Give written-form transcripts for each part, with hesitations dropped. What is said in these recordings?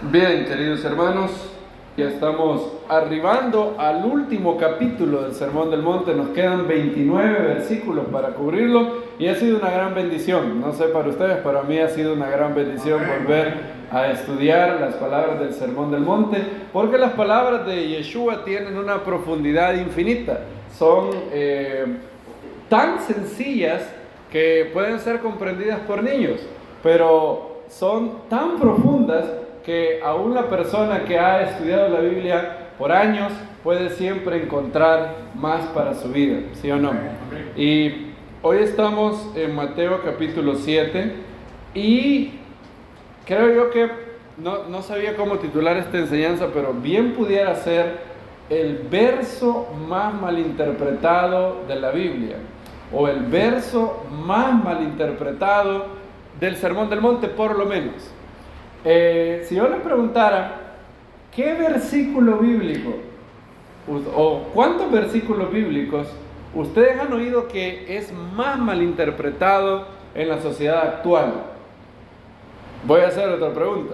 Bien, queridos hermanos, ya estamos arribando al último capítulo del Sermón del Monte. Nos quedan 29 versículos para cubrirlo y ha sido una gran bendición. No sé para ustedes, para mí ha sido una gran bendición volver a estudiar las palabras del Sermón del Monte, porque las palabras de Yeshua tienen una profundidad infinita. Son tan sencillas que pueden ser comprendidas por niños, pero son tan profundas que aún la persona que ha estudiado la Biblia por años puede siempre encontrar más para su vida, ¿sí o no? Y hoy estamos en Mateo capítulo 7 y creo yo que no sabía cómo titular esta enseñanza, pero bien pudiera ser el verso más malinterpretado de la Biblia o el verso más malinterpretado del Sermón del Monte, por lo menos. Si yo le preguntara qué versículo bíblico o cuántos versículos bíblicos ustedes han oído que es más malinterpretado en la sociedad actual, voy a hacer otra pregunta.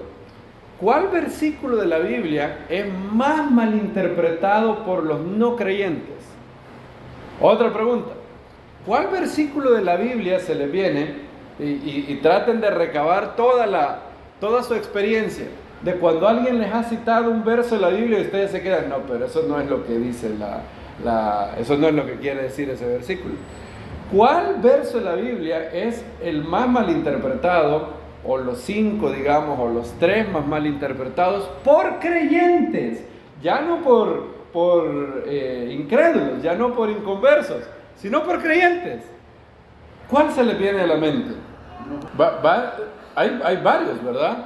¿Cuál versículo de la Biblia es más malinterpretado por los no creyentes? Otra pregunta. ¿Cuál versículo de la Biblia se les viene y traten de recabar toda su experiencia de cuando alguien les ha citado un verso de la Biblia y ustedes se quedan, no, pero eso no es lo que dice eso no es lo que quiere decir ese versículo? ¿Cuál verso de la Biblia es el más malinterpretado, o los 5, digamos, o los 3 más malinterpretados por creyentes? Ya no por incrédulos, ya no por inconversos, sino por creyentes. ¿Cuál se les viene a la mente? Hay varios, ¿verdad?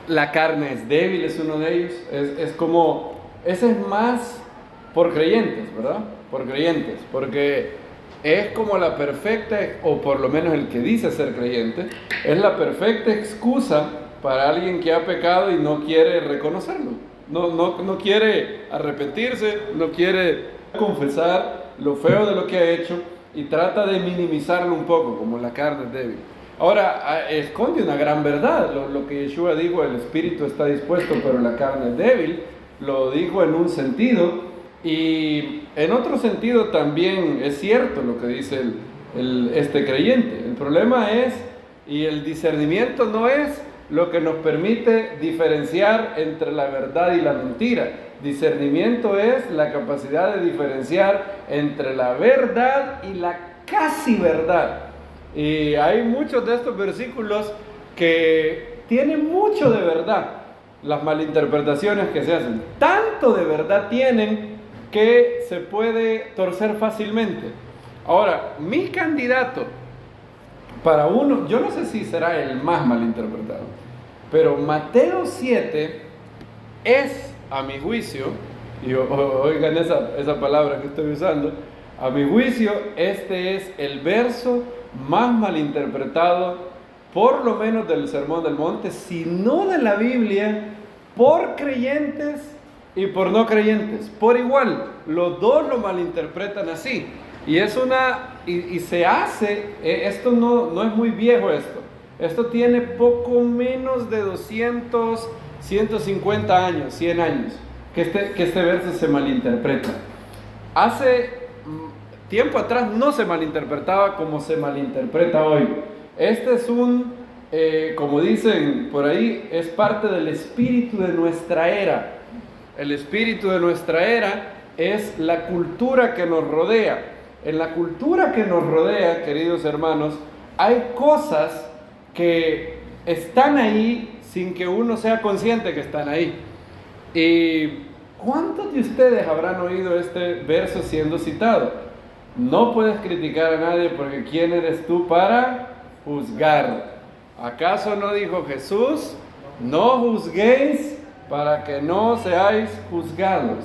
La carne es débil es uno de ellos. Ese es más por creyentes, ¿verdad? Por creyentes, porque es como la perfecta, o por lo menos el que dice ser creyente, es la perfecta excusa para alguien que ha pecado y no quiere reconocerlo. No quiere arrepentirse, no quiere confesar lo feo de lo que ha hecho y trata de minimizarlo un poco, como la carne es débil. Ahora, esconde una gran verdad, lo que Yeshua dijo, el espíritu está dispuesto, pero la carne es débil, lo dijo en un sentido, y en otro sentido también es cierto lo que dice este creyente. El problema es, y el discernimiento no es lo que nos permite diferenciar entre la verdad y la mentira. Discernimiento es la capacidad de diferenciar entre la verdad y la casi verdad. Y hay muchos de estos versículos que tienen mucho de verdad. Las malinterpretaciones que se hacen, tanto de verdad tienen que se puede torcer fácilmente. Ahora, mi candidato para uno, yo no sé si será el más malinterpretado, pero Mateo 7 es, a mi juicio, y oigan esa palabra que estoy usando, a mi juicio, este es el verso más malinterpretado, por lo menos del Sermón del Monte, si no de la Biblia, por creyentes y por no creyentes, por igual. Los dos lo malinterpretan así. Y es y se hace, esto no es muy viejo esto tiene poco menos de 200, 150 años, 100 años, que este verso se malinterpreta. Hace tiempo atrás no se malinterpretaba como se malinterpreta hoy. Este es como dicen por ahí, es parte del espíritu de nuestra era. El espíritu de nuestra era es la cultura que nos rodea. En la cultura que nos rodea, queridos hermanos, hay cosas que están ahí sin que uno sea consciente que están ahí. ¿Y cuántos de ustedes habrán oído este verso siendo citado? No puedes criticar a nadie porque ¿quién eres tú para juzgar? ¿Acaso no dijo Jesús? No juzguéis para que no seáis juzgados.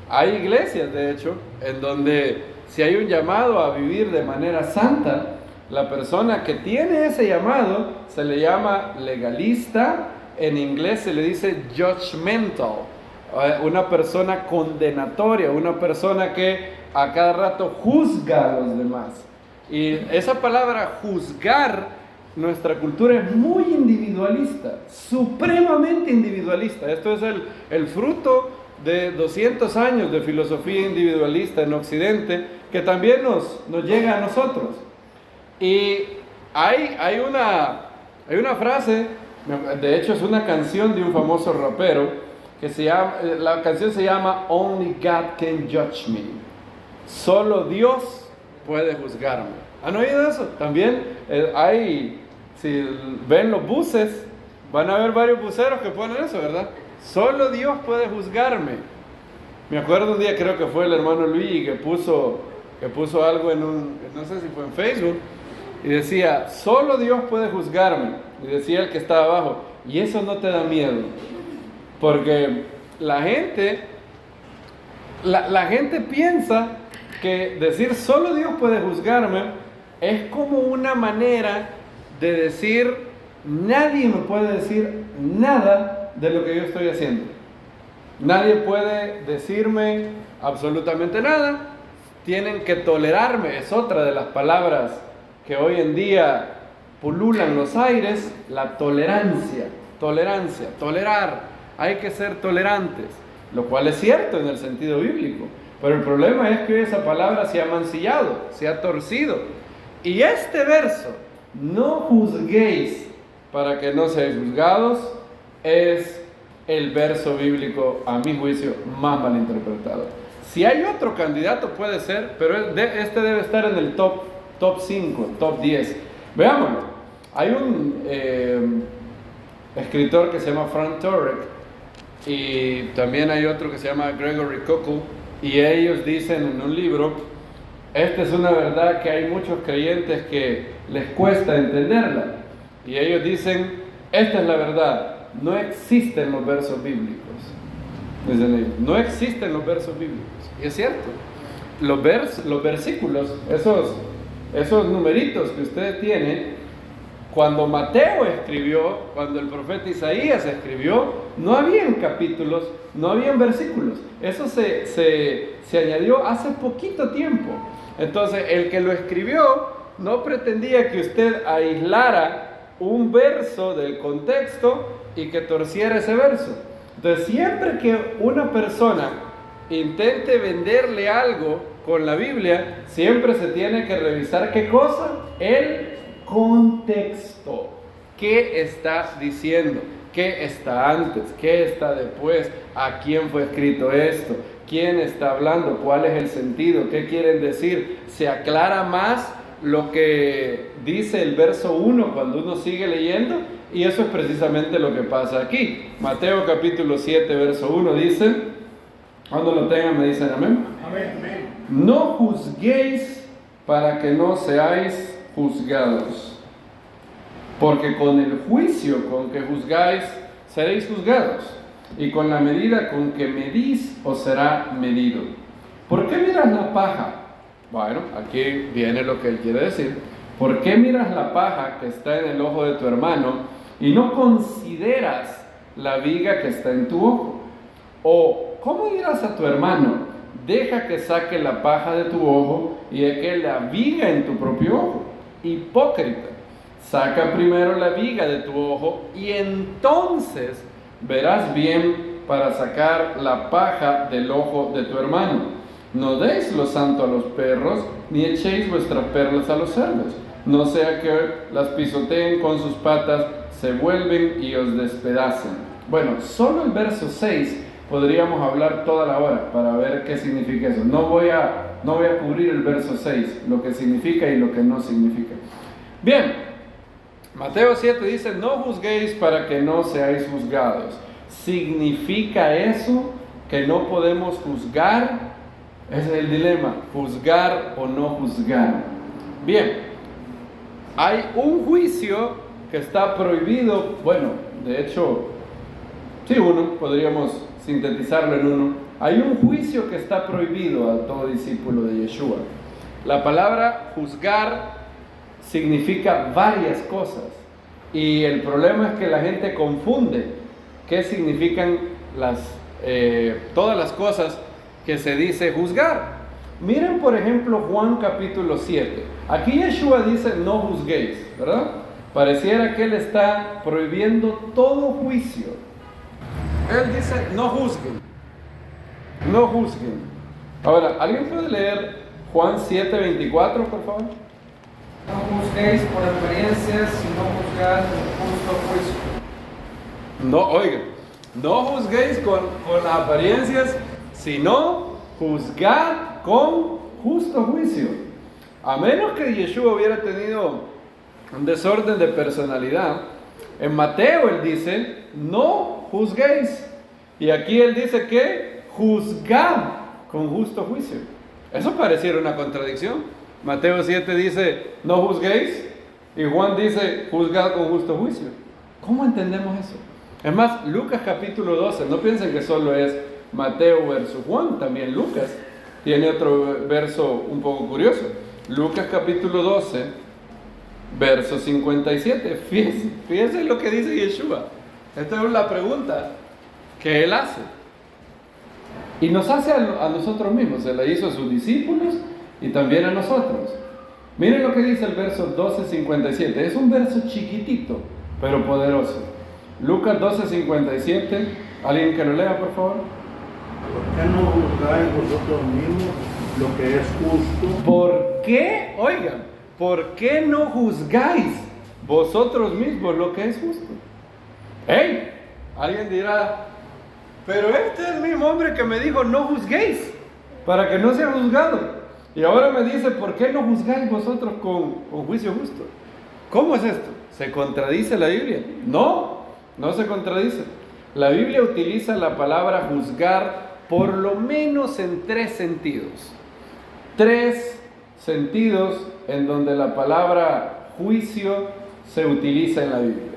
Hay iglesias, de hecho, en donde si hay un llamado a vivir de manera santa, la persona que tiene ese llamado se le llama legalista, en inglés se le dice judgmental, una persona condenatoria, una persona que a cada rato juzga a los demás. Y esa palabra juzgar nuestra cultura es muy individualista, supremamente individualista. Esto es el fruto de 200 años de filosofía individualista en Occidente, que también nos llega a nosotros. Y hay una frase, de hecho es una canción de un famoso rapero, la canción se llama Only God Can Judge Me. Solo Dios puede juzgarme. ¿Han oído eso? También si ven los buses, van a ver varios buceros que ponen eso, ¿verdad? Solo Dios puede juzgarme. Me acuerdo un día, creo que fue el hermano Luigi que puso algo no sé si fue en Facebook, y decía, solo Dios puede juzgarme. Y decía el que estaba abajo, y eso no te da miedo. Porque la gente piensa que decir solo Dios puede juzgarme es como una manera de decir nadie me puede decir nada de lo que yo estoy haciendo. Nadie puede decirme absolutamente nada. Tienen que tolerarme. Es otra de las palabras que hoy en día pululan los aires. La tolerancia, tolerar. Hay que ser tolerantes, lo cual es cierto en el sentido bíblico, pero el problema es que esa palabra se ha mancillado, se ha torcido. Y este verso, no juzguéis para que no seáis juzgados, es el verso bíblico, a mi juicio, más malinterpretado. Si hay otro candidato puede ser, pero este debe estar en el top 5, top 10. Veámoslo. Hay un escritor que se llama Frank Turek, y también hay otro que se llama Gregory Koukl, y ellos dicen en un libro, esta es una verdad que hay muchos creyentes que les cuesta entenderla, y ellos dicen, esta es la verdad, no existen los versos bíblicos. Dicen ellos, no existen los versos bíblicos, y es cierto, los versículos, esos numeritos que usted tiene, cuando Mateo escribió, cuando el profeta Isaías escribió, no habían capítulos, no habían versículos. Eso se añadió hace poquito tiempo. Entonces, el que lo escribió no pretendía que usted aislara un verso del contexto y que torciera ese verso. Entonces, siempre que una persona intente venderle algo con la Biblia, siempre se tiene que revisar ¿qué cosa? El contexto. ¿Qué está diciendo? ¿Qué está antes? ¿Qué está después? ¿A quién fue escrito esto? ¿Quién está hablando? ¿Cuál es el sentido? ¿Qué quieren decir? Se aclara más lo que dice el verso 1 cuando uno sigue leyendo, y eso es precisamente lo que pasa aquí. Mateo capítulo 7 verso 1 dice, cuando lo tengan me dicen amén. Amén. No juzguéis para que no seáis juzgados, porque con el juicio con que juzgáis seréis juzgados, y con la medida con que medís os será medido. ¿Por qué miras la paja? Bueno, aquí viene lo que él quiere decir. ¿Por qué miras la paja que está en el ojo de tu hermano y no consideras la viga que está en tu ojo? ¿O cómo dirás a tu hermano, deja que saque la paja de tu ojo y de que la viga en tu propio ojo? Hipócrita, saca primero la viga de tu ojo y entonces verás bien para sacar la paja del ojo de tu hermano. No deis lo santo a los perros, ni echéis vuestras perlas a los cerdos, no sea que las pisoteen con sus patas, se vuelven y os despedacen. Bueno, solo el verso 6 podríamos hablar toda la hora para ver qué significa eso. No voy a cubrir el verso 6, lo que significa y lo que no significa. Bien, Mateo 7 dice, no juzguéis para que no seáis juzgados. ¿Significa eso que no podemos juzgar? Ese es el dilema, juzgar o no juzgar. Bien, hay un juicio que está prohibido, bueno, de hecho, sí, podríamos sintetizarlo en uno. Hay un juicio que está prohibido a todo discípulo de Yeshua. La palabra juzgar significa varias cosas, y el problema es que la gente confunde qué significan todas las cosas que se dice juzgar. Miren por ejemplo Juan capítulo 7. Aquí Yeshua dice no juzguéis, ¿verdad? Pareciera que Él está prohibiendo todo juicio. Él dice, no juzguen, no juzguen. Ahora, ¿alguien puede leer Juan 7:24, por favor? No juzguéis por apariencias, sino juzgad con justo juicio. No, oigan, no juzguéis con apariencias, sino juzgad con justo juicio. A menos que Yeshua hubiera tenido un desorden de personalidad, en Mateo Él dice, no juzguéis. Y aquí Él dice que juzgad con justo juicio. Eso pareciera una contradicción. Mateo 7 dice, no juzguéis. Y Juan dice, juzgad con justo juicio. ¿Cómo entendemos eso? Es más, Lucas capítulo 12, no piensen que solo es Mateo versus Juan, también Lucas tiene otro verso un poco curioso. Lucas capítulo 12, verso 57. Fíjense lo que dice Yeshua. Esta es la pregunta que Él hace. Y nos hace a nosotros mismos. Se la hizo a sus discípulos y también a nosotros. Miren lo que dice el verso 12:57. Es un verso chiquitito, pero poderoso. Lucas 12:57. ¿Alguien que lo lea, por favor? ¿Por qué no juzgáis vosotros mismos lo que es justo? ¿Por qué? Oigan, ¿por qué no juzgáis vosotros mismos lo que es justo? ¡Hey! Alguien dirá, pero este es el mismo hombre que me dijo no juzguéis, para que no sea juzgado. Y ahora me dice, ¿por qué no juzgáis vosotros con juicio justo? ¿Cómo es esto? ¿Se contradice la Biblia? No, no se contradice. La Biblia utiliza la palabra juzgar por lo menos en 3 sentidos. 3 sentidos en donde la palabra juicio se utiliza en la Biblia.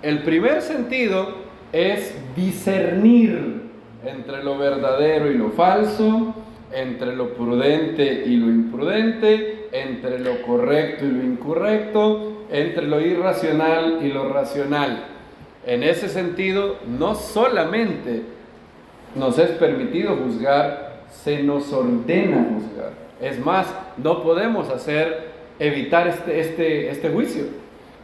El primer sentido es discernir entre lo verdadero y lo falso, entre lo prudente y lo imprudente, entre lo correcto y lo incorrecto, entre lo irracional y lo racional. En ese sentido, no solamente nos es permitido juzgar, se nos ordena juzgar. Es más, no podemos evitar este juicio.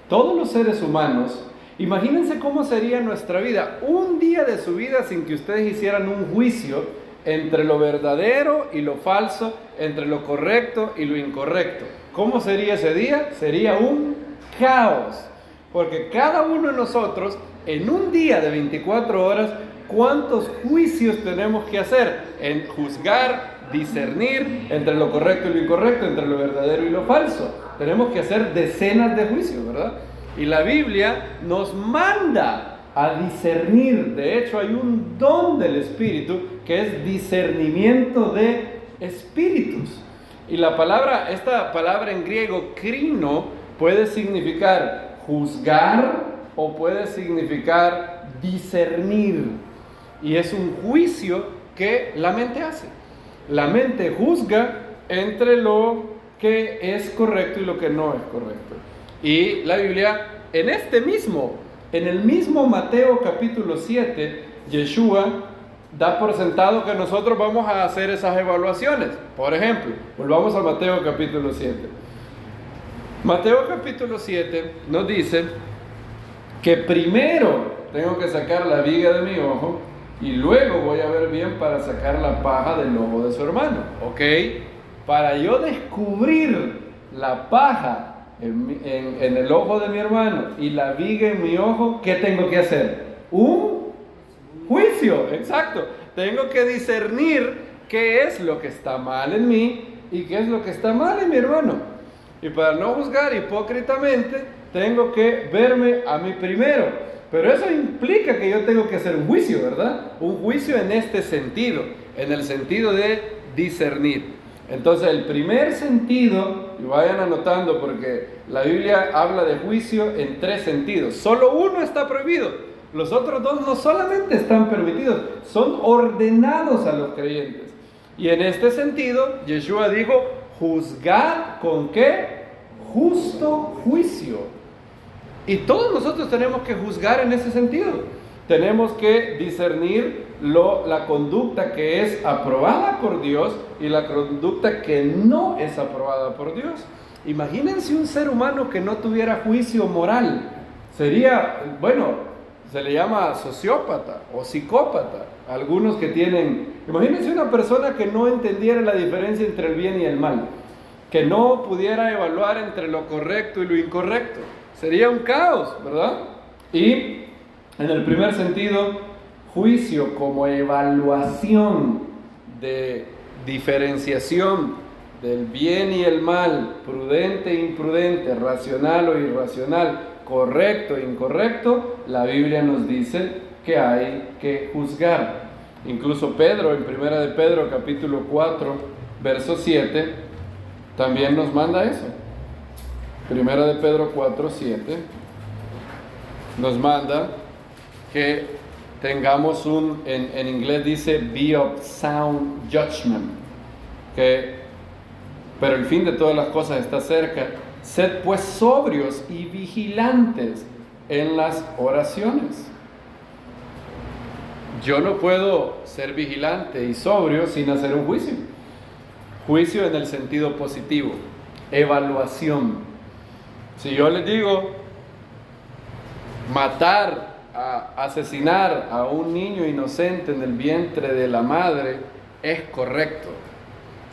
Todos los seres humanos, imagínense cómo sería nuestra vida, un día de su vida sin que ustedes hicieran un juicio entre lo verdadero y lo falso, entre lo correcto y lo incorrecto. ¿Cómo sería ese día? Sería un caos, porque cada uno de nosotros, en un día de 24 horas, ¿cuántos juicios tenemos que hacer? En juzgar, discernir entre lo correcto y lo incorrecto, entre lo verdadero y lo falso. Tenemos que hacer decenas de juicios, ¿verdad? Y la Biblia nos manda a discernir. De hecho, hay un don del Espíritu que es discernimiento de espíritus. Y esta palabra en griego, krino, puede significar juzgar o puede significar discernir. Y es un juicio que la mente hace. La mente juzga entre lo que es correcto y lo que no es correcto. Y la Biblia, en el mismo Mateo capítulo 7, Yeshua da por sentado que nosotros vamos a hacer esas evaluaciones. Por ejemplo, volvamos a Mateo capítulo 7. Mateo capítulo 7 nos dice que primero tengo que sacar la viga de mi ojo y luego voy a ver bien para sacar la paja del ojo de su hermano. ¿Ok? Para yo descubrir la paja en el ojo de mi hermano y la viga en mi ojo, ¿qué tengo que hacer? Un juicio, exacto. Tengo que discernir qué es lo que está mal en mí y qué es lo que está mal en mi hermano. Y para no juzgar hipócritamente, tengo que verme a mí primero. Pero eso implica que yo tengo que hacer un juicio, ¿verdad? Un juicio en este sentido, en el sentido de discernir. Entonces, el primer sentido, y vayan anotando porque la Biblia habla de juicio en 3 sentidos. Solo uno está prohibido. Los otros 2 no solamente están permitidos, son ordenados a los creyentes. Y en este sentido, Yeshua dijo, juzgar ¿con qué? Justo juicio. Y todos nosotros tenemos que juzgar en ese sentido. Tenemos que discernir la conducta que es aprobada por Dios y la conducta que no es aprobada por Dios. Imagínense un ser humano que no tuviera juicio moral. Sería, bueno, se le llama sociópata o psicópata. Algunos que tienen... Imagínense una persona que no entendiera la diferencia entre el bien y el mal, que no pudiera evaluar entre lo correcto y lo incorrecto. Sería un caos, ¿verdad? Y en el primer sentido, juicio como evaluación de diferenciación del bien y el mal, prudente e imprudente, racional o irracional, correcto e incorrecto, la Biblia nos dice que hay que juzgar. Incluso Pedro, en Primera de Pedro, capítulo 4, verso 7, también nos manda eso. Primera de Pedro 4, 7, nos manda que tengamos en inglés dice, be of sound judgment, pero el fin de todas las cosas está cerca. Sed pues sobrios y vigilantes en las oraciones. Yo no puedo ser vigilante y sobrio sin hacer un juicio. Juicio en el sentido positivo, evaluación. Si yo les digo matar, asesinar a un niño inocente en el vientre de la madre es correcto.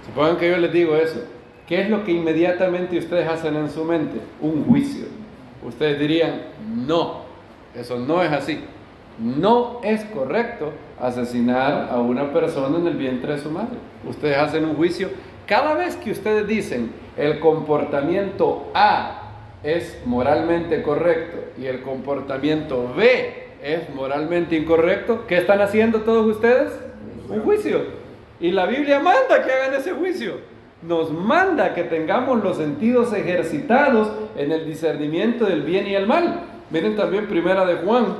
Supongan que yo les digo eso. ¿Qué es lo que inmediatamente ustedes hacen en su mente? Un juicio. Ustedes dirían, no, eso no es así. No es correcto asesinar a una persona en el vientre de su madre. Ustedes hacen un juicio. Cada vez que ustedes dicen el comportamiento A es moralmente correcto y el comportamiento B es moralmente incorrecto, ¿qué están haciendo todos ustedes? Un juicio. Y la Biblia manda que hagan ese juicio. Nos manda que tengamos los sentidos ejercitados en el discernimiento del bien y el mal. Miren también Primera de Juan,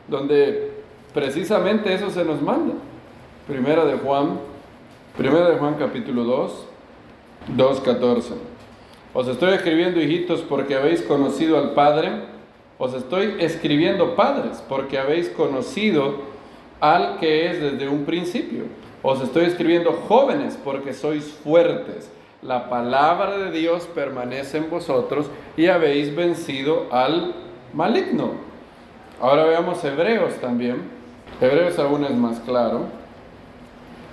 donde precisamente eso se nos manda. Primera de Juan capítulo 2, 2:14. Os estoy escribiendo, hijitos, porque habéis conocido al Padre. Os estoy escribiendo, padres, porque habéis conocido al que es desde un principio. Os estoy escribiendo, jóvenes, porque sois fuertes. La palabra de Dios permanece en vosotros y habéis vencido al maligno. Ahora veamos Hebreos también. Hebreos aún es más claro.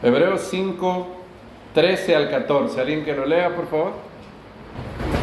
Hebreos 5, 13 al 14. ¿Alguien que lo lea, por favor?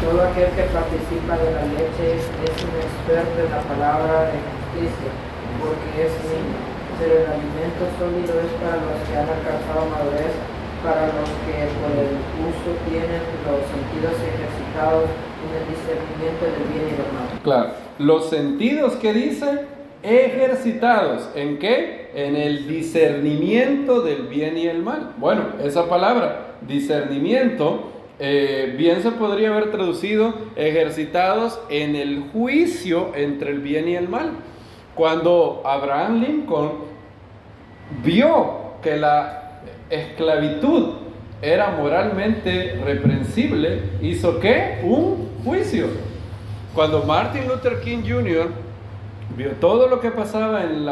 Todo aquel que participa de la leche es un experto en la palabra de justicia, porque es niño. Pero el alimento sólido es para los que han alcanzado madurez, para los que por el uso tienen los sentidos ejercitados en el discernimiento del bien y del mal. Claro, los sentidos que dice ejercitados, ¿en qué? En el discernimiento del bien y el mal. Bueno, esa palabra, discernimiento, bien se podría haber traducido ejercitados en el juicio entre el bien y el mal. Cuando Abraham Lincoln vio que la esclavitud era moralmente reprensible, ¿hizo qué? Un juicio. Cuando Martin Luther King Jr. vio todo lo que pasaba en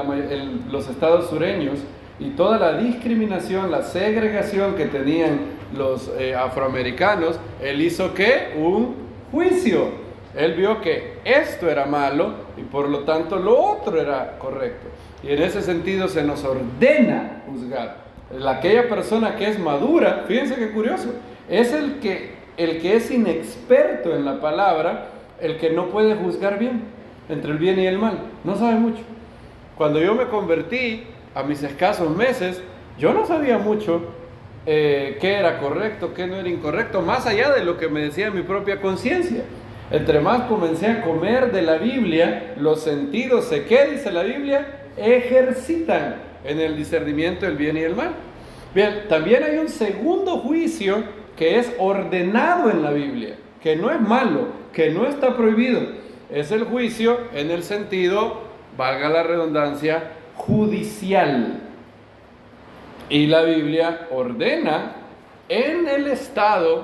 los estados sureños y toda la discriminación, la segregación que tenían los afroamericanos, él hizo ¿qué? Un juicio. Él vio que esto era malo y por lo tanto lo otro era correcto. Y en ese sentido se nos ordena juzgar. Aquella persona que es madura, fíjense qué curioso, es el que es inexperto en la palabra, el que no puede juzgar bien entre el bien y el mal. No sabe mucho. Cuando yo me convertí, a mis escasos meses, yo no sabía mucho qué era correcto, qué no era incorrecto, más allá de lo que me decía mi propia conciencia. Entre más comencé a comer de la Biblia, los sentidos, ¿qué dice la Biblia? Ejercitan en el discernimiento del bien y el mal. Bien, también hay un segundo juicio que es ordenado en la Biblia, que no es malo, que no está prohibido. Es el juicio en el sentido, valga la redundancia, judicial. Y la Biblia ordena en el Estado.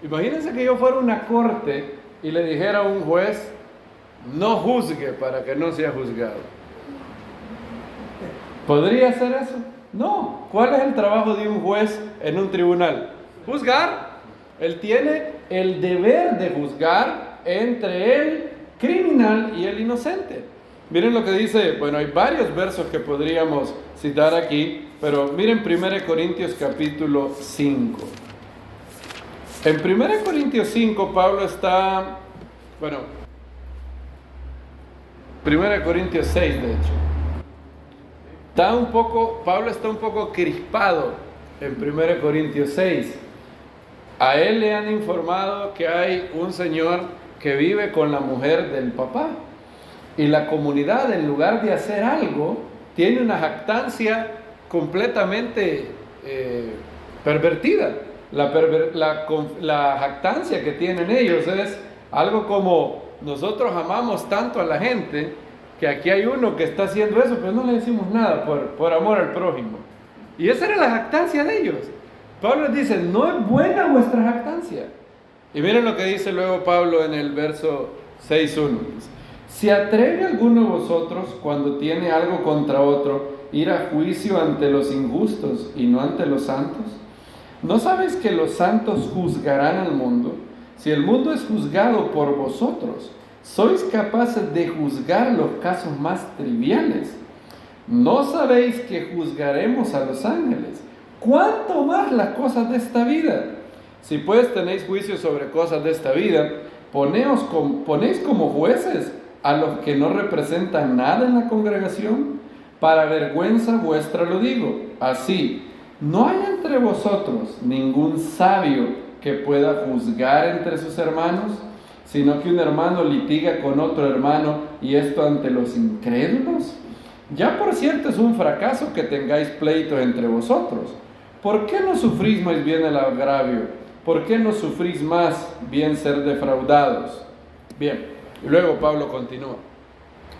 Imagínense que yo fuera a una corte y le dijera a un juez, no juzgue para que no sea juzgado. ¿Podría hacer eso? No. ¿Cuál es el trabajo de un juez en un tribunal? Juzgar. Él tiene el deber de juzgar entre el criminal y el inocente. Miren lo que dice, bueno, hay varios versos que podríamos citar aquí, pero miren 1 Corintios capítulo 5. En 1 Corintios 5 Pablo está, 1 Corintios 6 de hecho. Pablo está un poco crispado en 1 Corintios 6. A él le han informado que hay un señor que vive con la mujer del papá. Y la comunidad, en lugar de hacer algo, tiene una jactancia completamente pervertida. La jactancia que tienen ellos es algo como: nosotros amamos tanto a la gente que aquí hay uno que está haciendo eso, pero no le decimos nada por amor al prójimo. Y esa era la jactancia de ellos. Pablo les dice: no es buena vuestra jactancia. Y miren lo que dice luego Pablo en el verso 6.1. ¿Se atreve alguno de vosotros, cuando tiene algo contra otro, ir a juicio ante los injustos y no ante los santos? ¿No sabéis que los santos juzgarán al mundo? Si el mundo es juzgado por vosotros, ¿sois capaces de juzgar los casos más triviales? ¿No sabéis que juzgaremos a los ángeles? ¿Cuánto más las cosas de esta vida? Si pues tenéis juicio sobre cosas de esta vida, ponéis como jueces a los que no representan nada en la congregación. Para vergüenza vuestra lo digo. Así, no hay entre vosotros ningún sabio que pueda juzgar entre sus hermanos, sino que un hermano litiga con otro hermano, y esto ante los incrédulos. Ya por cierto es un fracaso que tengáis pleitos entre vosotros. ¿Por qué no sufrís más bien el agravio? ¿Por qué no sufrís más bien ser defraudados? Bien. Y luego Pablo continúa.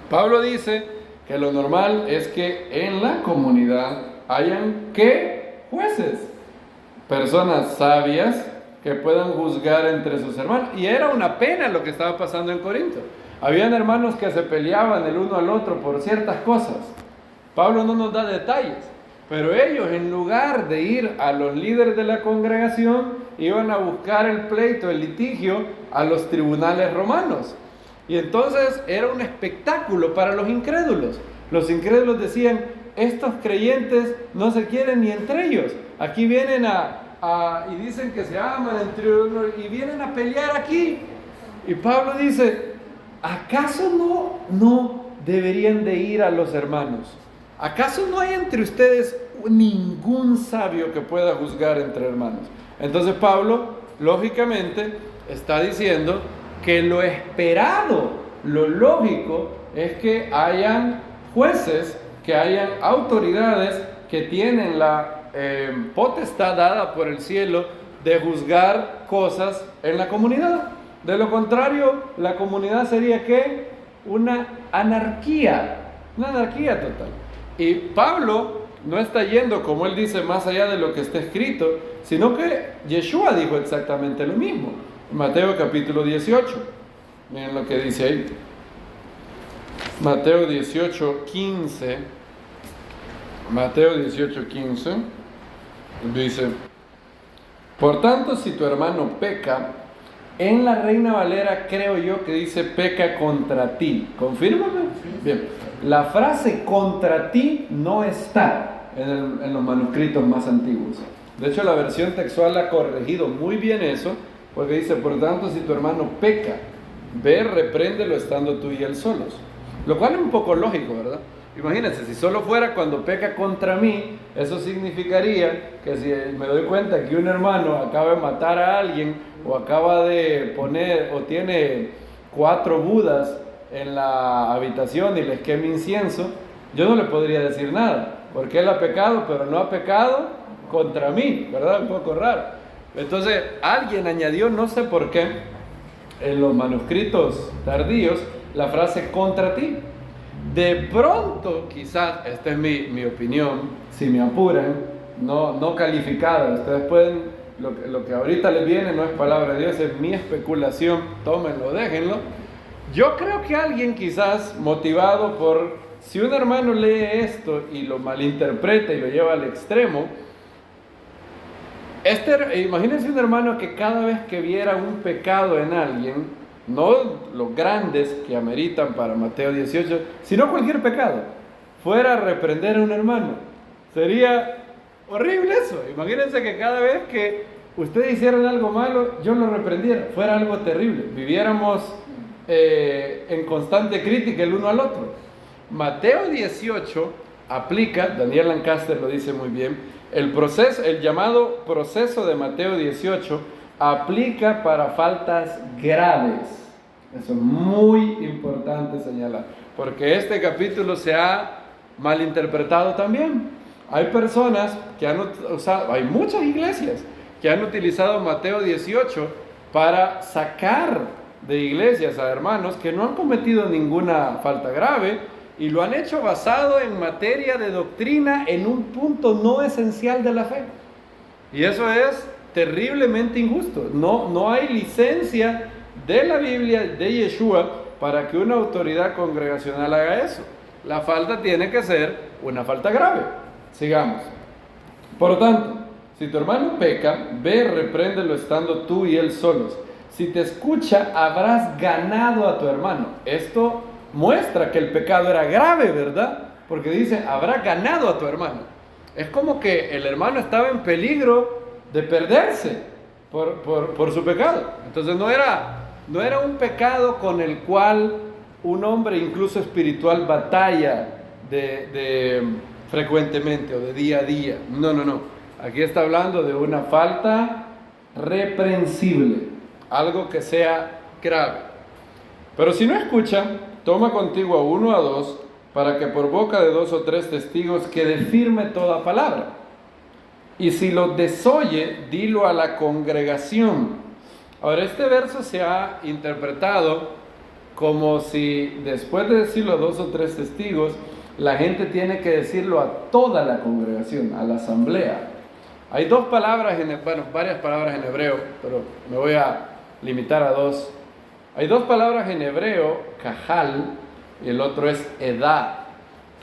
Pablo dice que lo normal es que en la comunidad hayan ¿qué? Jueces, personas sabias que puedan juzgar entre sus hermanos. Y era una pena lo que estaba pasando en Corinto. Habían hermanos que se peleaban el uno al otro por ciertas cosas. Pablo no nos da detalles, pero ellos, en lugar de ir a los líderes de la congregación, iban a buscar el pleito, el litigio, a los tribunales romanos. Y entonces era un espectáculo para los incrédulos. Los incrédulos decían: estos creyentes no se quieren ni entre ellos. Aquí vienen y dicen que se aman entre uno y vienen a pelear aquí. Y Pablo dice: ¿acaso no deberían de ir a los hermanos? ¿Acaso no hay entre ustedes ningún sabio que pueda juzgar entre hermanos? Entonces Pablo, lógicamente, está diciendo que lo esperado, lo lógico, es que hayan jueces, que hayan autoridades que tienen la potestad dada por el cielo de juzgar cosas en la comunidad. De lo contrario, la comunidad sería ¿qué? Una anarquía total. Y Pablo no está yendo, como él dice, más allá de lo que está escrito, sino que Yeshua dijo exactamente lo mismo. Mateo capítulo 18, miren lo que dice ahí. Mateo 18:15. Mateo 18:15 dice: por tanto, si tu hermano peca, en la Reina Valera creo yo que dice peca contra ti. ¿Confírmame? Bien. La frase contra ti no está en los manuscritos más antiguos. De hecho, la versión textual ha corregido muy bien eso, porque dice: por tanto, si tu hermano peca, ve, repréndelo estando tú y él solos. Lo cual es un poco lógico, ¿verdad? Imagínense, si solo fuera cuando peca contra mí, eso significaría que si me doy cuenta que un hermano acaba de matar a alguien, o acaba de poner, o tiene 4 budas en la habitación y les quema incienso, yo no le podría decir nada, porque él ha pecado, pero no ha pecado contra mí, ¿verdad? Un poco raro. Entonces, alguien añadió, no sé por qué, en los manuscritos tardíos, la frase contra ti. De pronto, quizás, esta es mi opinión, si me apuran, no calificada. Ustedes pueden, lo que ahorita les viene no es palabra de Dios, es mi especulación, tómenlo, déjenlo. Yo creo que alguien quizás motivado por, si un hermano lee esto y lo malinterpreta y lo lleva al extremo, Imagínense un hermano que cada vez que viera un pecado en alguien, no los grandes que ameritan para Mateo 18, sino cualquier pecado, fuera a reprender a un hermano. Sería horrible eso. Imagínense que cada vez que ustedes hicieran algo malo, yo lo reprendiera. Fuera algo terrible. Viviéramos en constante crítica el uno al otro. Mateo 18 aplica, Daniel Lancaster lo dice muy bien, el llamado proceso de Mateo 18 aplica para faltas graves. Eso es muy importante señalar, porque este capítulo se ha malinterpretado también. Hay personas que han usado, hay muchas iglesias que han utilizado Mateo 18 para sacar de iglesias a hermanos que no han cometido ninguna falta grave, y lo han hecho basado en materia de doctrina en un punto no esencial de la fe. Y eso es terriblemente injusto. No hay licencia de la Biblia, de Yeshua, para que una autoridad congregacional haga eso. La falta tiene que ser una falta grave. Sigamos. Por lo tanto, si tu hermano peca, ve, repréndelo estando tú y él solos. Si te escucha, habrás ganado a tu hermano. Esto muestra que el pecado era grave, ¿verdad? Porque dice, habrá ganado a tu hermano. Es como que el hermano estaba en peligro de perderse por su pecado. Entonces no era un pecado con el cual un hombre incluso espiritual batalla frecuentemente o de día a día. No. Aquí está hablando de una falta reprensible, algo que sea grave. Pero si no escucha, toma contigo a 1 o a 2, para que por boca de 2 o 3 testigos quede firme toda palabra. Y si lo desoye, dilo a la congregación. Ahora, este verso se ha interpretado como si después de decirlo a 2 o 3 testigos, la gente tiene que decirlo a toda la congregación, a la asamblea. Hay varias palabras en hebreo, pero me voy a limitar a 2. Hay 2 palabras en hebreo, kahal, y el otro es edá.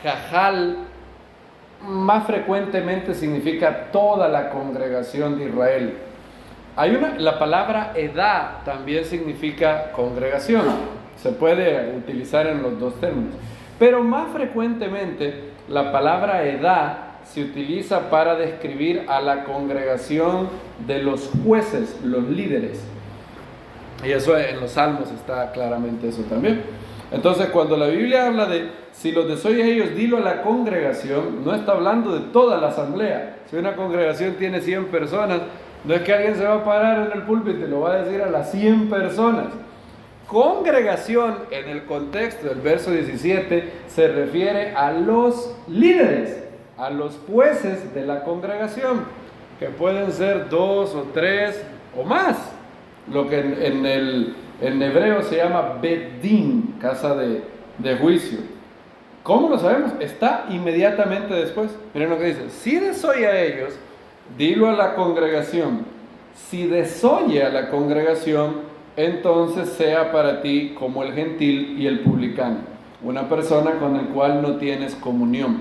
Kahal más frecuentemente significa toda la congregación de Israel. La palabra edá también significa congregación. Se puede utilizar en los 2 términos. Pero más frecuentemente la palabra edá se utiliza para describir a la congregación de los jueces, los líderes. Y eso en los Salmos está claramente eso también. Entonces, cuando la Biblia habla de si los desoye a ellos, dilo a la congregación, no está hablando de toda la asamblea. Si una congregación tiene 100 personas, no es que alguien se va a parar en el púlpito y lo va a decir a las 100 personas. Congregación, en el contexto del verso 17, se refiere a los líderes, a los jueces de la congregación, que pueden ser 2 o 3 o más. Lo que en hebreo se llama Bet Din, casa de juicio. ¿Cómo lo sabemos? Está inmediatamente después. Miren lo que dice: si desoye a ellos, dilo a la congregación. Si desoye a la congregación, entonces sea para ti como el gentil y el publicano, una persona con el cual no tienes comunión.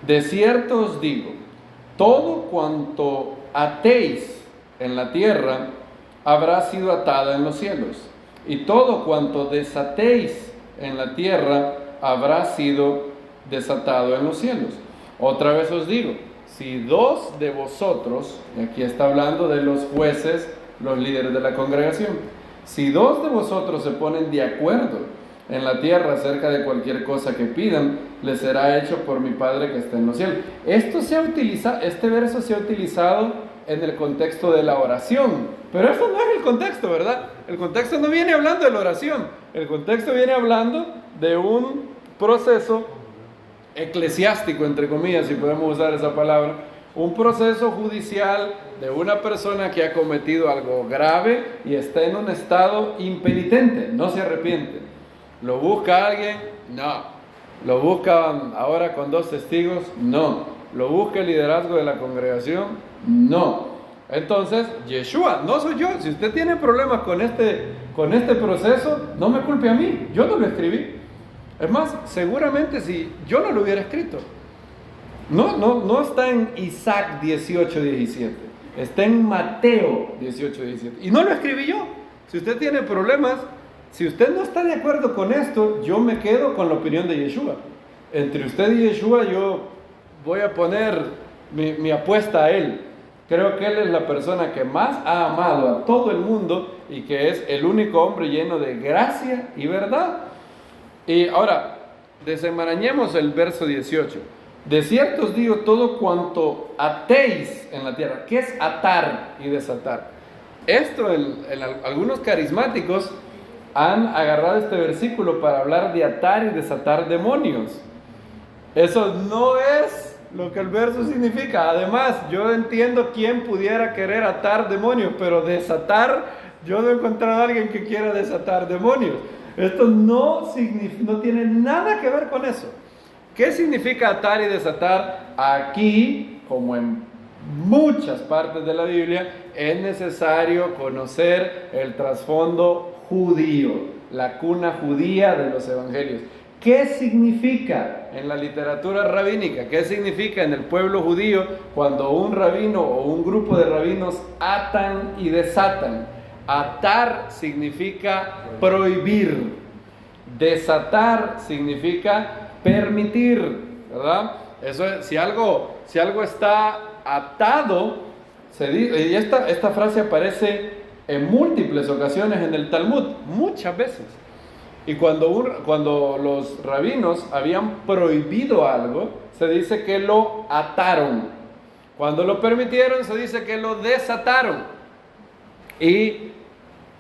De cierto os digo, todo cuanto atéis en la tierra habrá sido atada en los cielos, y todo cuanto desatéis en la tierra habrá sido desatado en los cielos. Otra vez os digo, si 2 de vosotros, y aquí está hablando de los jueces, los líderes de la congregación, si 2 de vosotros se ponen de acuerdo en la tierra acerca de cualquier cosa que pidan, les será hecho por mi Padre que está en los cielos. Este verso se ha utilizado en el contexto de la oración, pero eso no es el contexto, ¿verdad? El contexto no viene hablando de la oración, el contexto viene hablando de un proceso eclesiástico, entre comillas, si podemos usar esa palabra, un proceso judicial de una persona que ha cometido algo grave y está en un estado impenitente, no se arrepiente. ¿Lo busca alguien? No. ¿Lo busca ahora con 2 testigos? No. ¿Lo busca el liderazgo de la congregación? No. Entonces, Yeshua, no soy yo. Si usted tiene problemas con este proceso, no me culpe a mí. Yo no lo escribí. Es más, seguramente si yo no lo hubiera escrito. No está en Isaac 18:17. Está en Mateo 18, 17. Y no lo escribí yo. Si usted tiene problemas, si usted no está de acuerdo con esto, yo me quedo con la opinión de Yeshua. Entre usted y Yeshua yo voy a poner mi apuesta a él. Creo que él es la persona que más ha amado a todo el mundo y que es el único hombre lleno de gracia y verdad. Y ahora, desenmarañemos el verso 18. De cierto os digo todo cuanto atéis en la tierra. ¿Qué es atar y desatar? Esto en algunos carismáticos han agarrado este versículo para hablar de atar y desatar demonios. Eso no es lo que el verso significa. Además, yo entiendo quién pudiera querer atar demonios, pero desatar, yo no he encontrado a alguien que quiera desatar demonios. Esto no tiene nada que ver con eso. ¿Qué significa atar y desatar? Aquí, como en muchas partes de la Biblia, es necesario conocer el trasfondo judío, la cuna judía de los evangelios. ¿Qué significa en la literatura rabínica? ¿Qué significa en el pueblo judío cuando un rabino o un grupo de rabinos atan y desatan? Atar significa prohibir. Desatar significa permitir, ¿verdad? Eso es, si algo está atado, y esta frase aparece en múltiples ocasiones en el Talmud, muchas veces. Y cuando los rabinos habían prohibido algo, se dice que lo ataron. Cuando lo permitieron, se dice que lo desataron. Y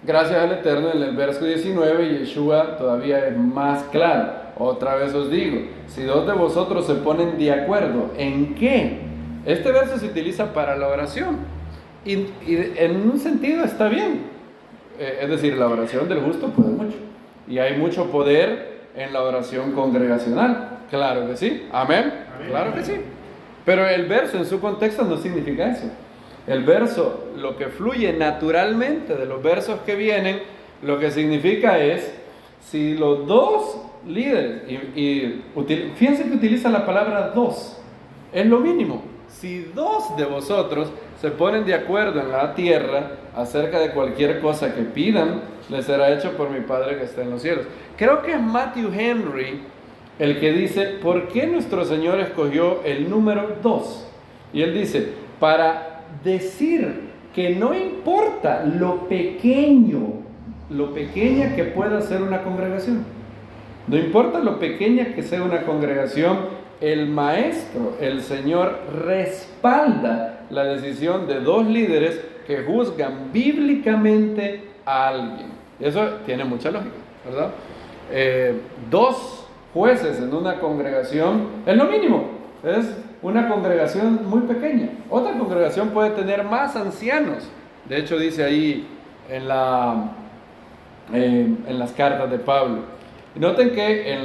gracias al Eterno, en el verso 19, Yeshua todavía es más claro. Otra vez os digo, si dos de vosotros se ponen de acuerdo, ¿en qué? Este verso se utiliza para la oración. Y en un sentido está bien. Es decir, la oración del justo puede mucho. Y hay mucho poder en la oración congregacional. Claro que sí. Amén. Claro que sí. Pero el verso en su contexto no significa eso. El verso, lo que fluye naturalmente de los versos que vienen, lo que significa es, si los dos líderes, fíjense que utiliza la palabra dos, es lo mínimo. Si dos de vosotros se ponen de acuerdo en la tierra acerca de cualquier cosa que pidan, les será hecho por mi Padre que está en los cielos. Creo que es Matthew Henry el que dice, ¿por qué nuestro Señor escogió el número 2? Y él dice, para decir que no importa lo pequeña que pueda ser una congregación. No importa lo pequeña que sea una congregación, el maestro, el Señor, respalda la decisión de dos líderes que juzgan bíblicamente a alguien. Eso tiene mucha lógica, ¿verdad? Dos jueces en una congregación es lo mínimo. Es una congregación muy pequeña. Otra congregación puede tener más ancianos. De hecho, dice ahí en las cartas de Pablo. Noten que en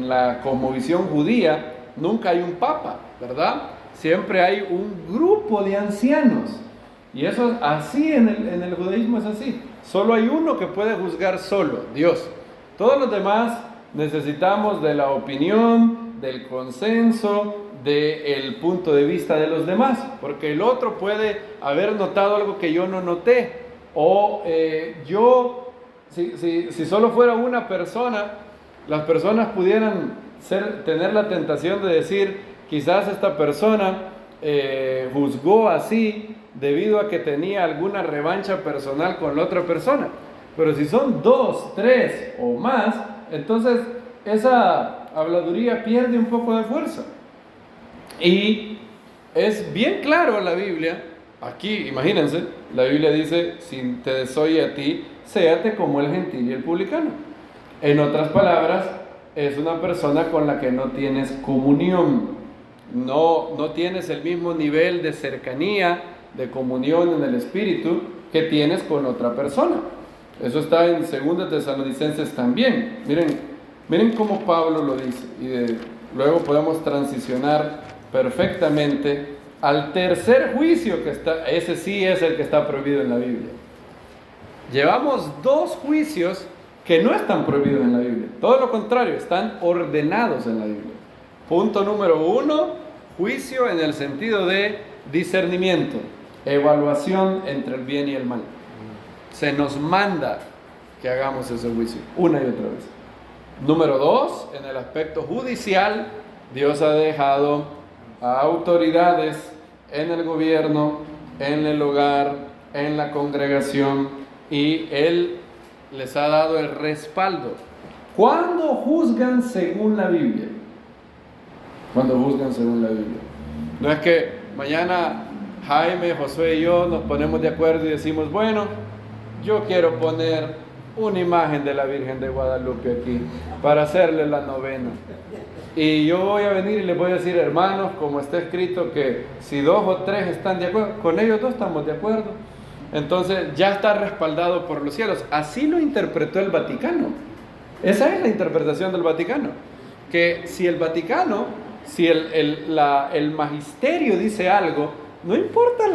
la cosmovisión judía nunca hay un papa, ¿verdad? Siempre hay un grupo de ancianos. Y eso así en el judaísmo es así. Solo hay uno que puede juzgar solo, Dios. Todos los demás necesitamos de la opinión, del consenso, del punto de vista de los demás. Porque el otro puede haber notado algo que yo no noté. O si solo fuera una persona, las personas pudieran tener la tentación de decir, quizás esta persona juzgó así debido a que tenía alguna revancha personal con la otra persona. Pero si son 2, 3 o más, entonces esa habladuría pierde un poco de fuerza. Y es bien claro en la Biblia, aquí imagínense, la Biblia dice, si te desoye a ti, séate como el gentil y el publicano. En otras palabras, es una persona con la que no tienes comunión, no tienes el mismo nivel de cercanía, de comunión en el espíritu que tienes con otra persona. Eso está en 2 Tesalonicenses también. Miren cómo Pablo lo dice, y luego podemos transicionar perfectamente al tercer juicio que está, ese sí es el que está prohibido en la Biblia. Llevamos 2 juicios que no están prohibidos en la Biblia. Todo lo contrario, están ordenados en la Biblia. Punto número 1, juicio en el sentido de discernimiento. evaluación entre el bien y el mal. Se nos manda que hagamos ese juicio una y otra vez. Número 2, en el aspecto judicial, Dios ha dejado a autoridades en el gobierno, en el hogar, en la congregación, y Él les ha dado el respaldo. ¿Cuándo juzgan según la Biblia? Cuando juzgan según la Biblia. No es que mañana Jaime, Josué y yo nos ponemos de acuerdo y decimos, bueno, yo quiero poner una imagen de la Virgen de Guadalupe aquí para hacerle la novena. Y yo voy a venir y les voy a decir, hermanos, como está escrito que si 2 o 3 están de acuerdo, con ellos 2 estamos de acuerdo. Entonces ya está respaldado por los cielos. Así lo interpretó el Vaticano. Esa es la interpretación del Vaticano. Que si el Vaticano, si el magisterio dice algo, no importa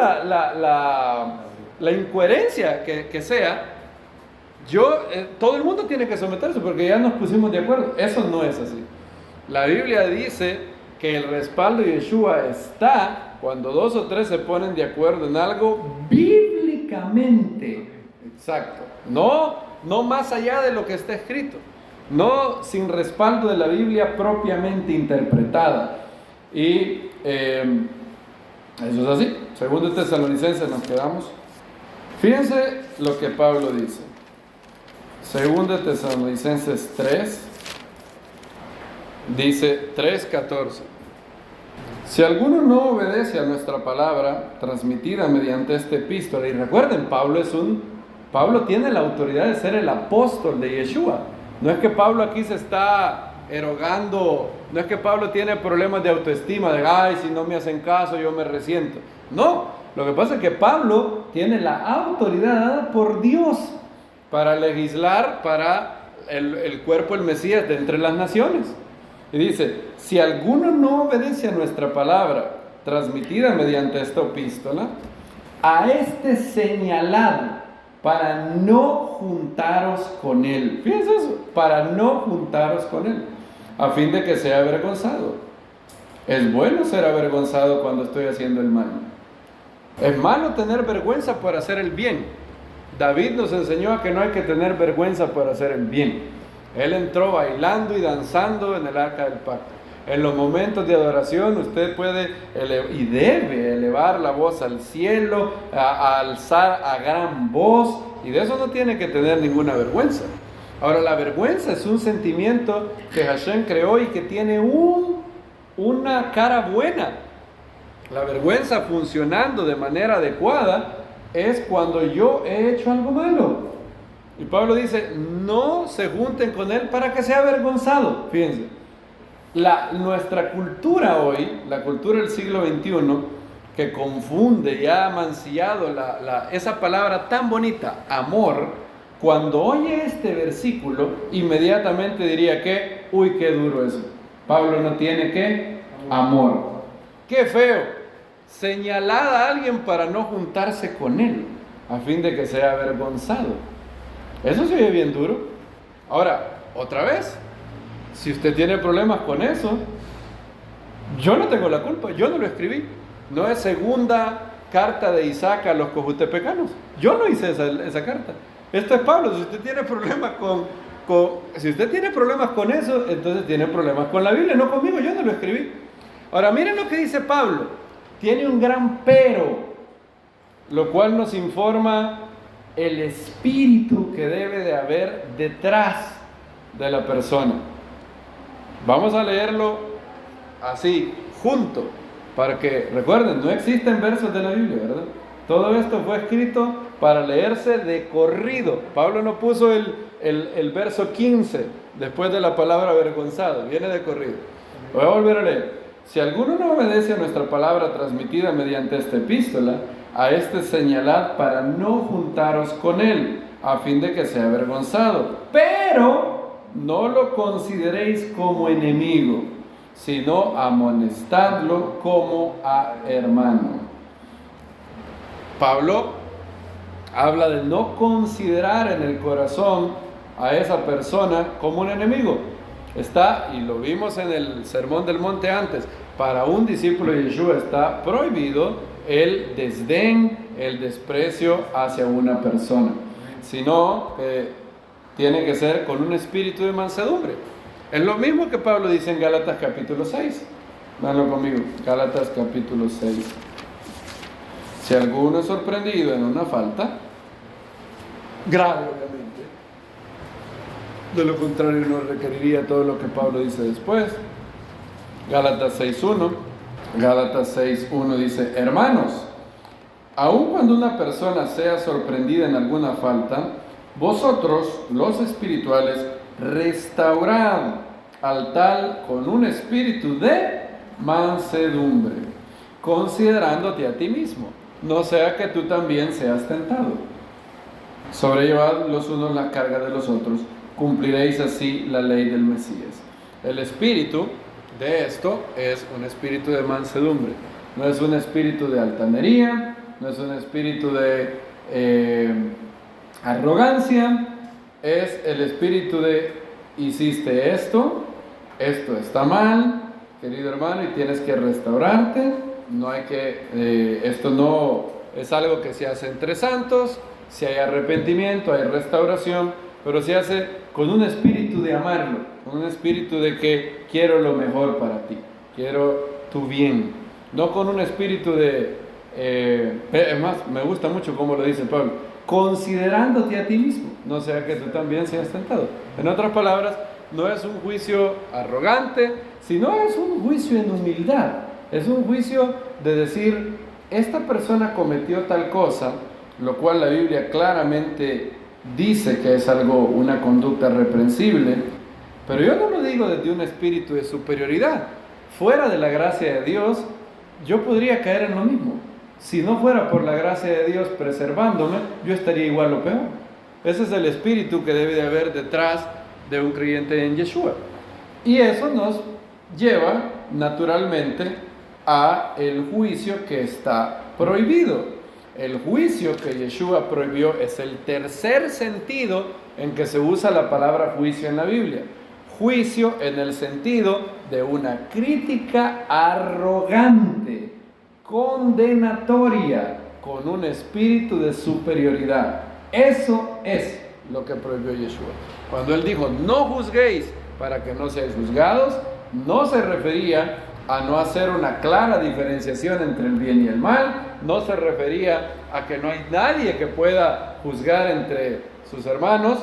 la incoherencia que sea, todo el mundo tiene que someterse porque ya nos pusimos de acuerdo. Eso no es así. La Biblia dice que el respaldo de Yeshua está cuando 2 o 3 se ponen de acuerdo en algo bíblicamente. Exacto. No más allá de lo que está escrito. No sin respaldo de la Biblia propiamente interpretada. Y eso es así. Segundo Tesalonicenses nos quedamos. Fíjense lo que Pablo dice. Segundo Tesalonicenses 3. Dice 3:14. Si alguno no obedece a nuestra palabra transmitida mediante esta epístola, y recuerden, Pablo tiene la autoridad de ser el apóstol de Yeshua. No es que Pablo aquí se está erogando, no es que Pablo tiene problemas de autoestima, de ay, si no me hacen caso yo me resiento. No, lo que pasa es que Pablo tiene la autoridad dada por Dios para legislar para el cuerpo del Mesías de entre las naciones. Y dice, si alguno no obedece a nuestra palabra transmitida mediante esta epístola, a este señalado para no juntaros con él. Fíjense eso, para no juntaros con él, a fin de que sea avergonzado. Es bueno ser avergonzado cuando estoy haciendo el mal. Es malo tener vergüenza por hacer el bien. David nos enseñó a que no hay que tener vergüenza por hacer el bien. Él entró bailando y danzando en el arca del pacto. En los momentos de adoración usted puede y debe elevar la voz al cielo, a alzar a gran voz, y de eso no tiene que tener ninguna vergüenza. Ahora, la vergüenza es un sentimiento que Hashem creó y que tiene una cara buena. La vergüenza funcionando de manera adecuada es cuando yo he hecho algo malo. Y Pablo dice, no se junten con él para que sea avergonzado. Fíjense, nuestra cultura hoy, la cultura del siglo XXI, que confunde y ha mancillado esa palabra tan bonita, amor, cuando oye este versículo, inmediatamente diría que, uy, qué duro eso. Pablo no tiene ¿qué? Amor. Qué feo. Señalar a alguien para no juntarse con él, a fin de que sea avergonzado. Eso se oye bien duro. Ahora, otra vez, si usted tiene problemas con eso, yo no tengo la culpa, yo no lo escribí. No es segunda carta de Isaac a los cojutepecanos. Yo no hice esa carta. Esto es Pablo. Si usted tiene problemas si usted tiene problemas con eso, entonces tiene problemas con la Biblia, no conmigo, yo no lo escribí. Ahora, miren lo que dice Pablo. Tiene un gran pero, lo cual nos informa el espíritu que debe de haber detrás de la persona. Vamos a leerlo así, junto, para que recuerden, no existen versos de la Biblia, ¿verdad? Todo esto fue escrito para leerse de corrido. Pablo no puso el verso 15 después de la palabra avergonzado, viene de corrido. Voy a volver a leer. Si alguno no obedece a nuestra palabra transmitida mediante esta epístola, a este señalad para no juntaros con él, a fin de que sea avergonzado. Pero no lo consideréis como enemigo, sino amonestadlo como a hermano. Pablo habla de no considerar en el corazón a esa persona como un enemigo. Está, y lo vimos en el Sermón del Monte antes, para un discípulo de Yeshua está prohibido el desdén, el desprecio hacia una persona, sino que tiene que ser con un espíritu de mansedumbre. Es lo mismo que Pablo dice en Gálatas capítulo 6. Dalo conmigo, Gálatas capítulo 6. Si alguno es sorprendido en una falta, grave obviamente, de lo contrario no requeriría todo lo que Pablo dice después. Gálatas 6.1. Gálatas 6.1 dice: hermanos, aun cuando una persona sea sorprendida en alguna falta, vosotros, los espirituales, restaurad al tal con un espíritu de mansedumbre, considerándote a ti mismo, no sea que tú también seas tentado. Sobrellevad los unos la carga de los otros, cumpliréis así la ley del Mesías. El espíritu de esto es un espíritu de mansedumbre, no es un espíritu de altanería, no es un espíritu de arrogancia, es el espíritu de: hiciste esto, esto está mal, querido hermano, y tienes que restaurarte. No hay que, esto no es algo que se hace entre santos. Si hay arrepentimiento, hay restauración, pero se hace con un espíritu de amarlo, con un espíritu de que quiero lo mejor para ti, quiero tu bien, no con un espíritu de, es más, me gusta mucho cómo lo dice Pablo, considerándote a ti mismo, no sea que tú también seas tentado. En otras palabras, no es un juicio arrogante, sino es un juicio en humildad, es un juicio de decir: esta persona cometió tal cosa, lo cual la Biblia claramente dice que es algo, una conducta reprensible, pero yo no lo digo desde un espíritu de superioridad. Fuera de la gracia de Dios, yo podría caer en lo mismo. Si no fuera por la gracia de Dios preservándome, yo estaría igual o peor. Ese es el espíritu que debe de haber detrás de un creyente en Yeshua. Y eso nos lleva naturalmente a el juicio que está prohibido. El juicio que Yeshua prohibió es el tercer sentido en que se usa la palabra juicio en la Biblia. Juicio en el sentido de una crítica arrogante, condenatoria, con un espíritu de superioridad. Eso es lo que prohibió Yeshua. Cuando él dijo: no juzguéis para que no seáis juzgados, no se refería a no hacer una clara diferenciación entre el bien y el mal, no se refería a que no hay nadie que pueda juzgar entre sus hermanos,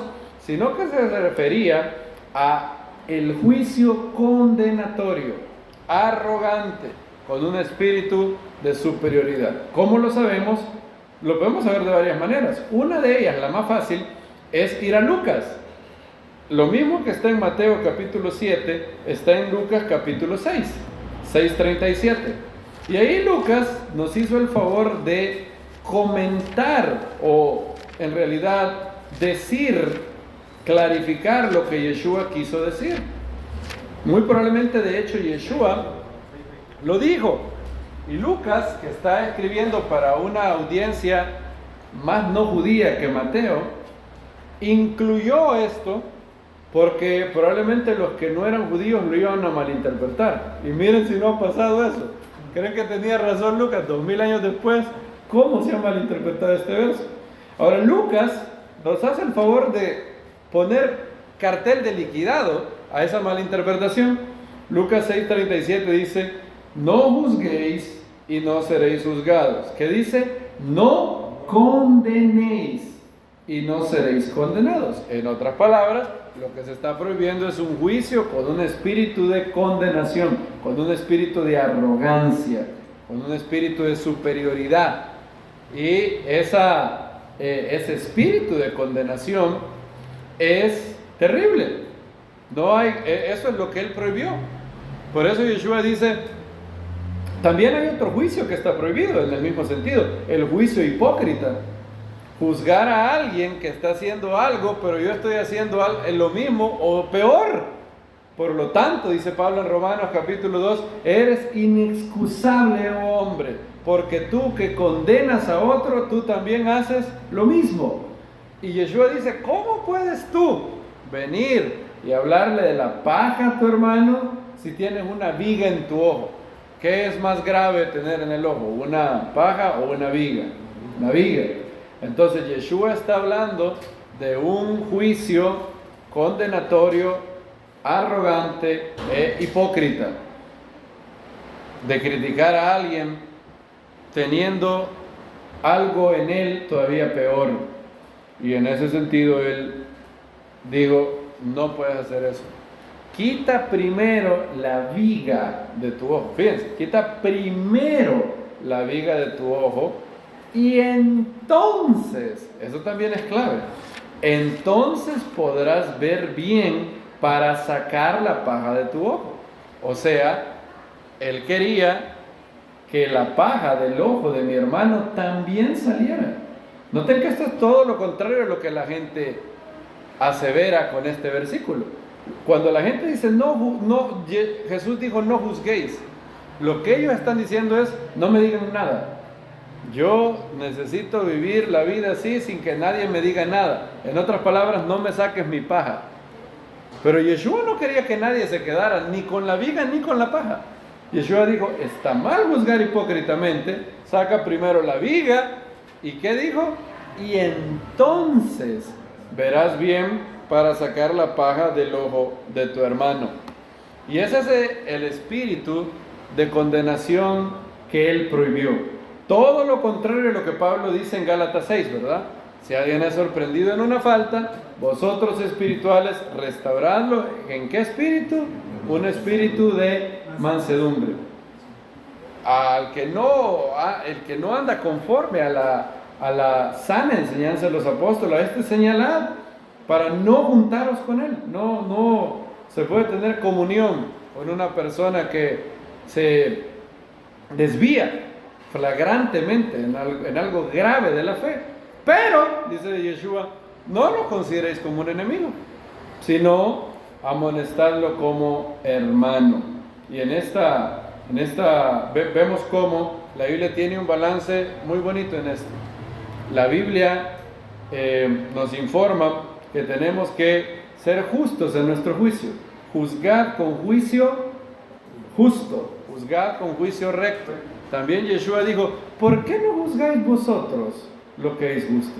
sino que se refería a el juicio condenatorio, arrogante, con un espíritu de superioridad. ¿Cómo lo sabemos? Lo podemos saber de varias maneras. Una de ellas, la más fácil, es ir a Lucas. Lo mismo que está en Mateo capítulo 7, está en Lucas capítulo 6, 6:37. Y ahí Lucas nos hizo el favor de comentar, o en realidad decir, clarificar lo que Yeshua quiso decir. Muy probablemente, de hecho, Yeshua lo dijo. Y Lucas, que está escribiendo para una audiencia más no judía que Mateo, incluyó esto porque probablemente los que no eran judíos lo iban a malinterpretar. Y miren si no ha pasado eso. ¿Creen que tenía razón Lucas 2000 años después? ¿Cómo se ha malinterpretado este verso? Ahora Lucas nos hace el favor de poner cartel de liquidado a esa malinterpretación. Lucas 6:37 dice: no juzguéis y no seréis juzgados. ¿Qué dice? No condenéis y no seréis condenados. En otras palabras, lo que se está prohibiendo es un juicio con un espíritu de condenación, con un espíritu de arrogancia, con un espíritu de superioridad. Y ese espíritu de condenación es terrible. No hay, eso es lo que él prohibió. Por eso Yeshua dice: también hay otro juicio que está prohibido en el mismo sentido, el juicio hipócrita. Juzgar a alguien que está haciendo algo, pero yo estoy haciendo lo mismo o peor. Por lo tanto, dice Pablo en Romanos capítulo 2, eres inexcusable, oh hombre, porque tú que condenas a otro, tú también haces lo mismo. Y Yeshua dice: ¿cómo puedes tú venir y hablarle de la paja a tu hermano si tienes una viga en tu ojo. ¿Qué es más grave tener en el ojo? ¿Una paja o una viga? Una viga. Entonces Yeshua está hablando de un juicio condenatorio, arrogante e hipócrita, de criticar a alguien teniendo algo en él todavía peor. Y en ese sentido él dijo, no puedes hacer eso. Quita primero la viga de tu ojo. Fíjense, quita primero la viga de tu ojo y entonces, eso también es clave, entonces podrás ver bien para sacar la paja de tu ojo. O sea, él quería que la paja del ojo de mi hermano también saliera. Noten que esto es todo lo contrario a lo que la gente asevera con este versículo. Cuando la gente dice Jesús dijo no juzguéis, lo que ellos están diciendo es no me digan nada. Yo necesito vivir la vida así sin que nadie me diga nada. En otras palabras, no me saques mi paja. Pero Yeshua no quería que nadie se quedara ni con la viga ni con la paja. Yeshua dijo, está mal juzgar hipócritamente, saca primero la viga. ¿Y qué dijo? Y entonces verás bien para sacar la paja del ojo de tu hermano. Y ese es el espíritu de condenación que él prohibió. Todo lo contrario a lo que Pablo dice en Gálatas 6, ¿verdad? Si alguien es sorprendido en una falta, vosotros espirituales restauradlo. ¿En qué espíritu? Un espíritu de mansedumbre. El que no anda conforme a la sana enseñanza de los apóstoles, a este señalad, para no juntaros con él. No se puede tener comunión con una persona que se desvía flagrantemente en algo grave de la fe. Pero, dice Yeshua, no lo consideréis como un enemigo, sino amonestadlo como hermano. Y en esta vemos cómo la Biblia tiene un balance muy bonito en esto. La Biblia nos informa que tenemos que ser justos en nuestro juicio. Juzgad con juicio justo, juzgad con juicio recto. También Yeshua dijo, ¿por qué no juzgáis vosotros lo que es justo?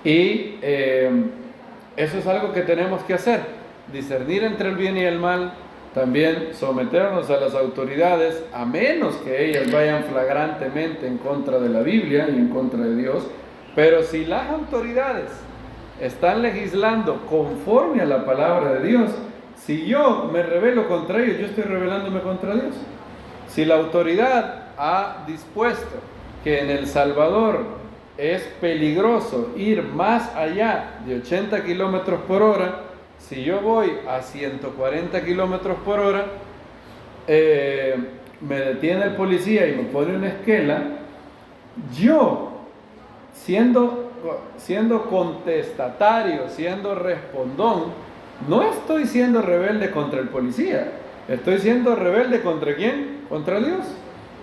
Y eso es algo que tenemos que hacer, discernir entre el bien y el mal, también someternos a las autoridades, a menos que ellas vayan flagrantemente en contra de la Biblia y en contra de Dios. Pero si las autoridades están legislando conforme a la palabra de Dios, si yo me rebelo contra ellos, yo estoy rebelándome contra Dios. Si la autoridad ha dispuesto que en El Salvador es peligroso ir más allá de 80 kilómetros por hora, si yo voy a 140 kilómetros por hora, me detiene el policía y me pone una esquela, yo, siendo contestatario, siendo respondón, no estoy siendo rebelde contra el policía, estoy siendo rebelde ¿contra quién? Contra Dios.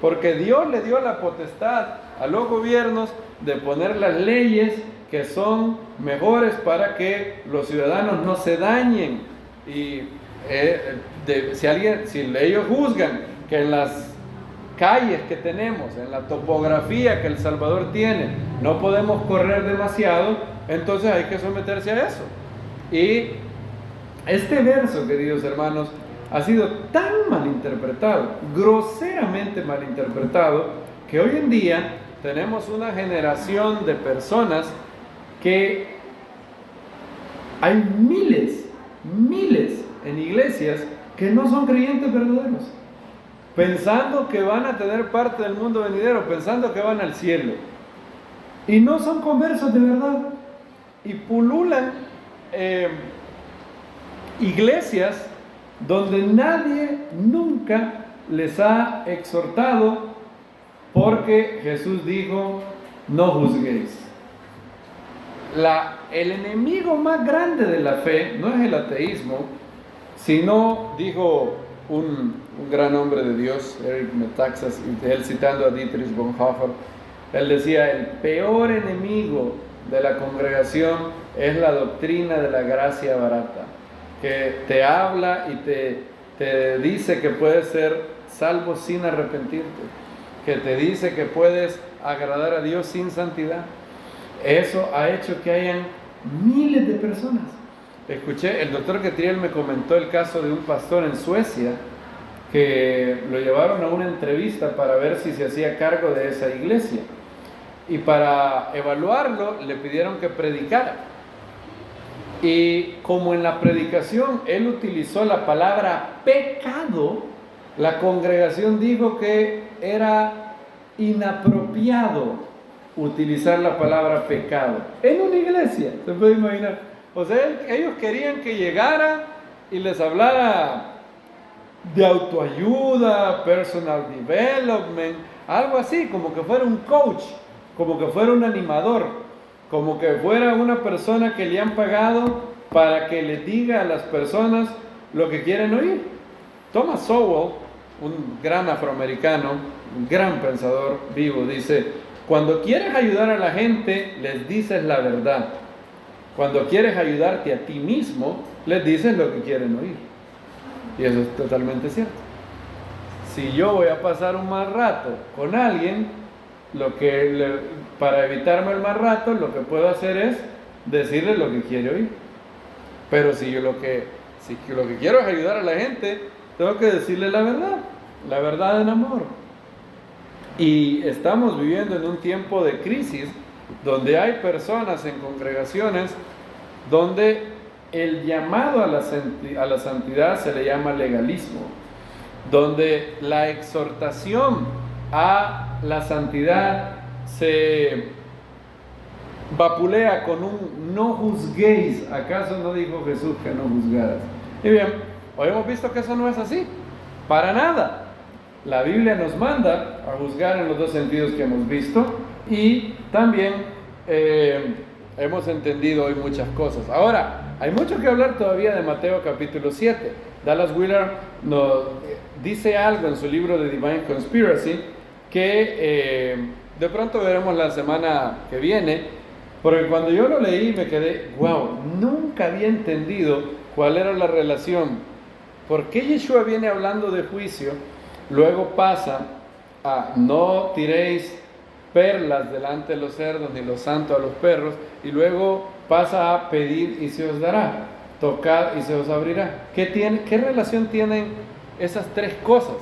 Porque Dios le dio la potestad a los gobiernos de poner las leyes que son mejores para que los ciudadanos no se dañen. Y si ellos juzgan que en las calles que tenemos, en la topografía que El Salvador tiene, no podemos correr demasiado, entonces hay que someterse a eso. Y este verso, queridos hermanos, ha sido tan malinterpretado, groseramente malinterpretado, que hoy en día tenemos una generación de personas que hay miles en iglesias que no son creyentes verdaderos, pensando que van a tener parte del mundo venidero, pensando que van al cielo, y no son conversos de verdad, y pululan iglesias donde nadie nunca les ha exhortado, porque Jesús dijo, no juzguéis. El enemigo más grande de la fe no es el ateísmo, sino, dijo un gran hombre de Dios, Eric Metaxas, él citando a Dietrich Bonhoeffer, él decía, el peor enemigo de la congregación es la doctrina de la gracia barata. que te habla y te dice que puedes ser salvo sin arrepentirte, que te dice que puedes agradar a Dios sin santidad. Eso ha hecho que hayan miles de personas. Escuché, el doctor Ketriel me comentó el caso de un pastor en Suecia que lo llevaron a una entrevista para ver si se hacía cargo de esa iglesia, y para evaluarlo le pidieron que predicara, y como en la predicación él utilizó la palabra pecado, la congregación dijo que era inapropiado utilizar la palabra pecado en una iglesia. ¿Se puede imaginar? O sea, ellos querían que llegara y les hablara de autoayuda, personal development, algo así, como que fuera un coach, como que fuera un animador, como que fuera una persona que le han pagado para que le diga a las personas lo que quieren oír. Thomas Sowell, un gran afroamericano, un gran pensador vivo, dice: cuando quieres ayudar a la gente, les dices la verdad. Cuando quieres ayudarte a ti mismo, les dices lo que quieren oír. Y eso es totalmente cierto. Si yo voy a pasar un mal rato con alguien, para evitarme el mal rato, lo que puedo hacer es decirle lo que quiere oír. Pero si lo que quiero es ayudar a la gente, tengo que decirle la verdad en amor. Y estamos viviendo en un tiempo de crisis donde hay personas en congregaciones donde el llamado a la santidad se le llama legalismo, donde la exhortación a la santidad se vapulea con un no juzguéis. ¿Acaso no dijo Jesús que no juzgaras? Y bien, hoy hemos visto que eso no es así, para nada. La Biblia nos manda a juzgar en los dos sentidos que hemos visto, y también hemos entendido hoy muchas cosas. Ahora, hay mucho que hablar todavía de Mateo capítulo 7. Dallas Willard nos dice algo en su libro de Divine Conspiracy que de pronto veremos la semana que viene, porque cuando yo lo leí me quedé, wow, nunca había entendido cuál era la relación. ¿Por qué Yeshua viene hablando de juicio? Luego pasa a no tiréis perlas delante de los cerdos ni los santos a los perros, y luego pasa a pedir y se os dará, tocad y se os abrirá. ¿Qué relación tienen esas tres cosas?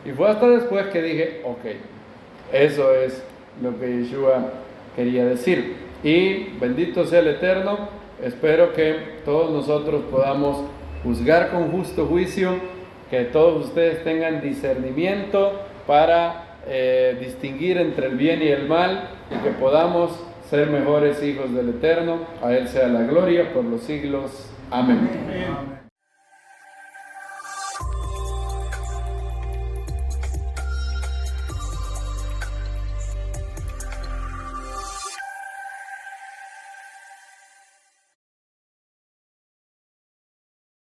Y fue hasta después que dije, ok, eso es lo que Yeshua quería decir. Y bendito sea el Eterno. Espero que todos nosotros podamos juzgar con justo juicio, que todos ustedes tengan discernimiento para distinguir entre el bien y el mal, y que podamos ser mejores hijos del Eterno. A Él sea la gloria por los siglos. Amén. Amén.